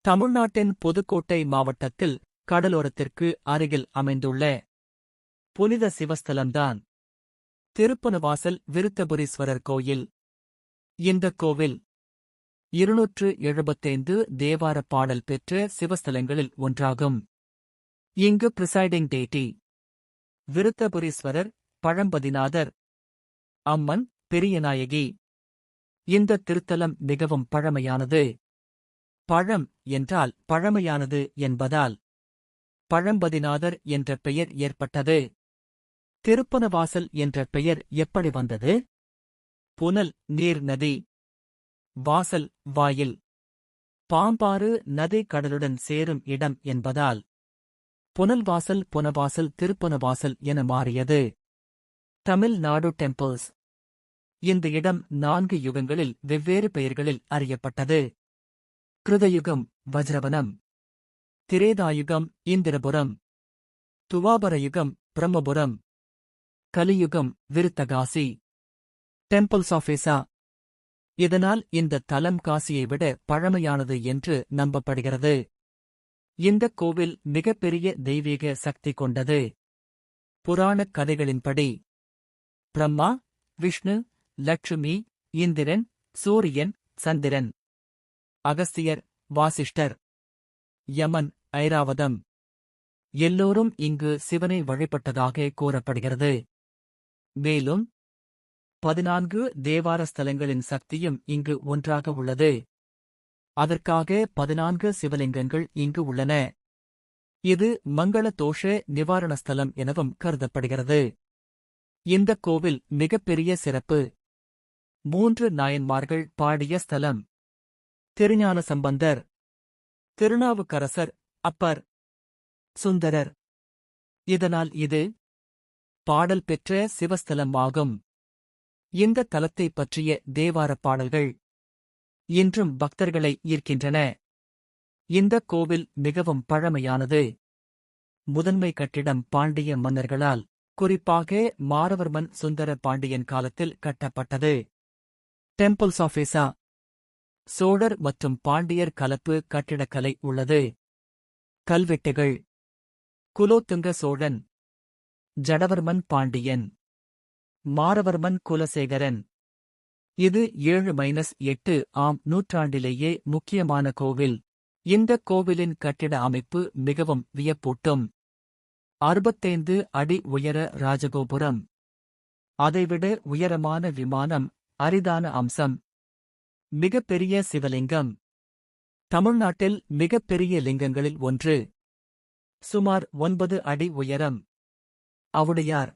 தமிழ்நாட்டின் புதுக்கோட்டை மாவட்டத்தில் கடலோரத்திற்கு அருகில் அமைந்துள்ள புனித சிவஸ்தலம்தான் திருப்பனவாசல் விருத்தபுரீஸ்வரர் கோயில். இந்த கோவில் 275 தேவார பாடல் பெற்ற சிவஸ்தலங்களில் ஒன்றாகும். இங்கு பிரிசைடிங் டெய்டி விருத்தபுரீஸ்வரர், பழம்பதிநாதர், அம்மன் பெரியநாயகி. இந்த திருத்தலம் மிகவும் பழமையானது. பழம் என்றால் பழமையானது என்பதால் பழம்பதிநாதர் என்ற பெயர் ஏற்பட்டது. திருப்பனவாசல் என்ற பெயர் எப்படி வந்தது? புனல் நீர் நதி, வாசல் வாயில், பாம்பாறு நதி கடலுடன் சேரும் இடம் என்பதால் புனல்வாசல் புனவாசல் திருப்பனவாசல் என மாறியது. தமிழ்நாடு டெம்பிள்ஸ். இந்த இடம் 4 யுகங்களில் வெவ்வேறு பெயர்களில் அறியப்பட்டது. கிருதயுகம் வஜ்ரவனம், திரேதாயுகம் இந்திரபுரம், துவாபரயுகம் பிரம்மபுரம், கலியுகம் விருத்தகாசி. டெம்பிள்ஸ் ஆஃப் ஏசா. இதனால் இந்த தலம் காசியை விட பழமையானது என்று நம்பப்படுகிறது. இந்த கோவில் மிகப்பெரிய தெய்வீக சக்தி கொண்டது. புராணக் கதைகளின்படி பிரம்மா, விஷ்ணு, லட்சுமி, இந்திரன், சூரியன், சந்திரன், அகஸ்தியர், வாசிஷ்டர், யமன், ஐராவதம் எல்லோரும் இங்கு சிவனை வழிபட்டதாக கூறப்படுகிறது. மேலும் 14 தேவார ஸ்தலங்களின் சக்தியும் இங்கு ஒன்றாக உள்ளது. அதற்காக 14 சிவலிங்கங்கள் இங்கு உள்ளன. இது மங்கள தோஷ நிவாரண ஸ்தலம் எனவும் கருதப்படுகிறது. இந்த கோவில் மிகப்பெரிய சிறப்பு. 3 நாயன்மார்கள் பாடிய ஸ்தலம். திருஞான சம்பந்தர், திருநாவுக்கரசர், அப்பர், சுந்தரர். இதனால் இது பாடல் பெற்ற சிவஸ்தலமாகும். இந்த தலத்தைப் பற்றிய தேவாரப் பாடல்கள் இன்றும் பக்தர்களை ஈர்க்கின்றன. இந்த கோவில் மிகவும் பழமையானது. முதன்மை கட்டிடம் பாண்டிய மன்னர்களால், குறிப்பாக மாரவர்மன் சுந்தர பாண்டியன் காலத்தில் கட்டப்பட்டது. டெம்பிள்ஸ் ஆஃப் ஏசா. சோழர் மற்றும் பாண்டியர் கலப்பு கட்டிடக்கலை உள்ளது. கல்வெட்டுகள். குலோத்துங்க சோழன், ஜடவர்மன் பாண்டியன், மாரவர்மன் குலசேகரன். இது 7-8 ஆம் நூற்றாண்டிலேயே முக்கியமான கோவில். இந்த கோவிலின் கட்டிட அமைப்பு மிகவும் வியப்பூட்டும். 65 அடி உயர ராஜகோபுரம், அதைவிட உயரமான விமானம், அரிதான அம்சம், மிகப்பெரிய சிவலிங்கம். தமிழ்நாட்டில் மிகப்பெரிய லிங்கங்களில் ஒன்று. சுமார் 9 அடி உயரம். அவுடையார்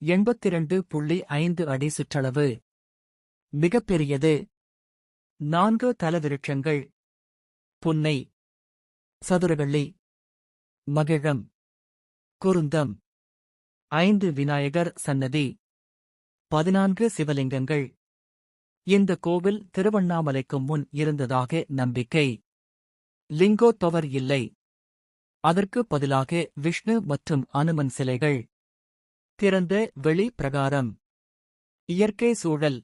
82.5 அடி சுற்றளவு. மிகப்பெரியது. 4 தலவிருட்சங்கள், புன்னை, சதுரவள்ளி, மகிழம், குருந்தம், 5 விநாயகர் சன்னதி, 14 சிவலிங்கங்கள். இந்த கோவில் திருவண்ணாமலைக்கு முன் இருந்ததாக நம்பிக்கை. லிங்கோத்பவர் இல்லை. அதற்கு பதிலாக விஷ்ணு மற்றும் அனுமன் சிலைகள். திறந்த வெளி பிரகாரம். இயற்கை சூழல்.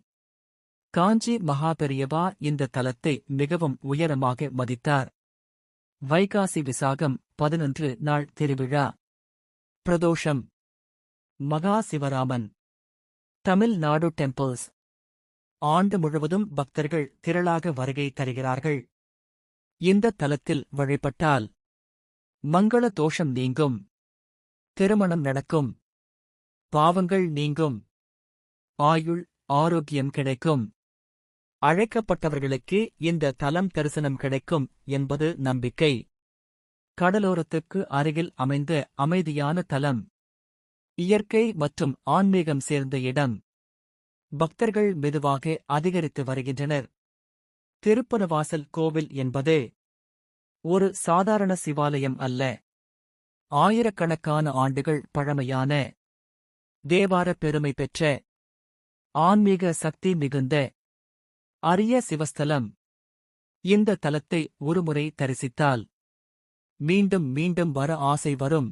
காஞ்சி மகாபெரியவா இந்த தலத்தை மிகவும் உயரமாக மதித்தார். வைகாசி விசாகம் 11 நாள் திருவிழா. பிரதோஷம். மகா சிவராமன். தமிழ்நாடு டெம்பிள்ஸ். ஆண்டு முழுவதும் பக்தர்கள் திரளாக வருகை தருகிறார்கள். இந்த தலத்தில் வழிபட்டால் மங்கள தோஷம் நீங்கும், திருமணம் நடக்கும், பாவங்கள் நீங்கும், ஆயுள் ஆரோக்கியம் கிடைக்கும். அழைக்கப்பட்டவர்களுக்கு இந்த தலம் தரிசனம் கிடைக்கும் என்பது நம்பிக்கை. கடலோரத்துக்கு அருகில் அமைந்த அமைதியான தலம். இயற்கை மற்றும் ஆன்மீகம் சேர்ந்த இடம். பக்தர்கள் மெதுவாக அதிகரித்து வருகின்றனர். திருப்பனவாசல் கோவில் என்பது ஒரு சாதாரண சிவாலயம் அல்ல. ஆயிரக்கணக்கான ஆண்டுகள் பழமையான, தேவார பெருமை பெற்ற, ஆன்மீக சக்தி மிகுந்த அரிய சிவஸ்தலம். இந்த தலத்தை ஒருமுறை தரிசித்தால் மீண்டும் மீண்டும் வர ஆசை வரும்.